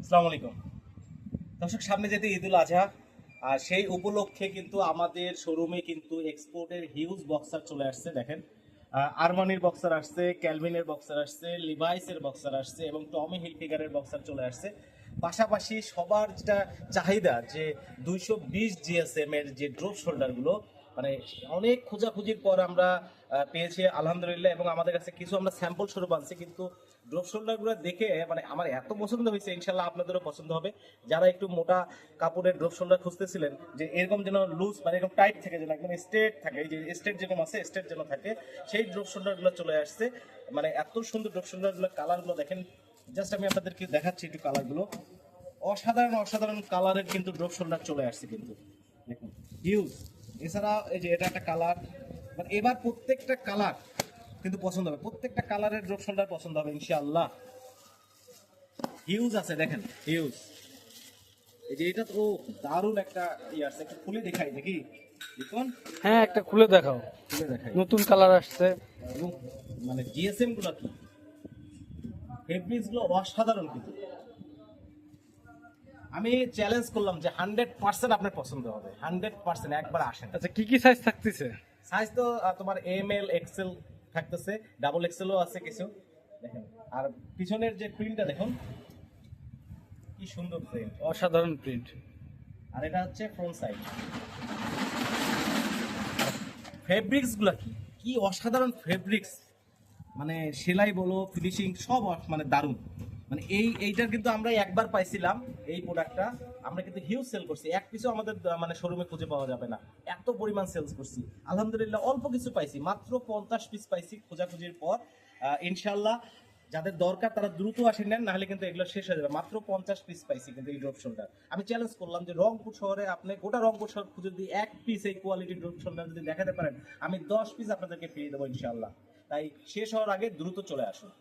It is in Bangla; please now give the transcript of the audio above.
আসসালামু আলাইকুম দর্শক, সামনে যেতে ঈদুল আজহা, আর সেই উপলক্ষে কিন্তু আমাদের শোরুমে কিন্তু এক্সপোর্টের হিউজ বক্সার চলে আসছে। দেখেন, আরমানির বক্সার আসছে, ক্যালভিনের বক্সার আসছে, লিভাইসের বক্সার আসছে এবং টমি হিলফিগারের বক্সার চলে আসছে। পাশাপাশি সবার যেটা চাহিদা যে 220 জিএসএম এর যে ড্রপ শোল্ডারগুলো, মানে অনেক খোঁজাখুঁজির পর আমরা পেয়েছি আলহামদুলিল্লাহ, এবং আমাদের কাছে কিছু আমরা স্যাম্পল স্বরূপ আনছি। কিন্তু ড্রপ শোল্ডারগুলো দেখে মানে আমার এত পছন্দ হয়েছে, ইনশাল্লাহ আপনাদেরও পছন্দ হবে। যারা একটু মোটা কাপড়ের ড্রপ শোল্ডার খুঁজতেছিলেন, যে এরকম যেন লুজ মানে এরকম টাইট থাকে, যেন একদম স্ট্রেট থাকে, এই যে স্ট্রেট যেরকম আছে স্ট্রেট যেন থাকে, সেই ড্রপ শোল্ডারগুলো চলে আসছে। মানে এত সুন্দর ড্রপ শোল্ডারগুলো, কালারগুলো দেখেন। জাস্ট আমি আপনাদেরকে দেখাচ্ছি একটু কালারগুলো। অসাধারণ অসাধারণ কালারের কিন্তু ড্রপ শোল্ডার চলে আসছে কিন্তু, দেখুন হিউজ। এছাড়া এই যে এটা একটা কালার, মানে এবার প্রত্যেকটা কালার কিন্তু পছন্দ হবে, প্রত্যেকটা কালারের ড্রপ শোল্ডার পছন্দ হবে ইনশাআল্লাহ। হিউজ আছে দেখেন, হিউজ। এই যে এটা তো দারুণ একটা ইয়ে আছে, একটু খুলে দেখাই দেখি, দেখুন। হ্যাঁ, একটা খুলে দেখাও। খুলে দেখাই। নতুন কালার আসছে। এবং মানে জিএসএম গুলো কি, ফেব্রিক্স গুলো অসাধারণ কিন্তু। আমি চ্যালেঞ্জ করলাম যে 100% আপনার পছন্দ হবে, 100%। একবার আসেন। আচ্ছা, কি কি সাইজ থাকতেছে? সাইজ তো তোমার এম এল এক্সেল থাকতেছে, ডাবল এক্সেলও আছে কিছু, দেখেন। আর পিছনের যে প্রিন্টটা দেখুন, কি সুন্দর প্রিন্ট, অসাধারণ প্রিন্ট। আর এটা হচ্ছে ফ্রন্ট সাইড। ফেব্রিক্স গুলা কি কি অসাধারণ ফেব্রিক্স, মানে সেলাই বলো, ফিনিশিং সব মানে দারুণ। মানে এইটার কিন্তু আমরা একবার পাইছিলাম, এই প্রোডাক্টটা আমরা কিন্তু হিউজ সেল করছি। এক পিসও আমাদের মানে শোরুমে খুঁজে পাওয়া যাবে না, এত পরিমাণ সেলস করছি। আলহামদুলিল্লাহ অল্প কিছু পাইছি, মাত্র 50 পিস পাইছি খোঁজাখুঁজির পর। ইনশাল্লাহ যাদের দরকার তারা দ্রুত আসে নেন, নাহলে কিন্তু এগুলো শেষ হয়ে যাবে। মাত্র 50 পিস পাইছি কিন্তু এই ড্রপ শোল্ডার। আমি চ্যালেঞ্জ করলাম যে রংপুর শহরে আপনি গোটা রংপুর শহর খুঁজে যদি এক পিস এই কোয়ালিটির ড্রপ শোল্ডার যদি দেখাতে পারেন, আমি 10 পিস আপনাদেরকে ফিরিয়ে দেবো ইনশাল্লাহ। তাই শেষ হওয়ার আগে দ্রুত চলে আসুন।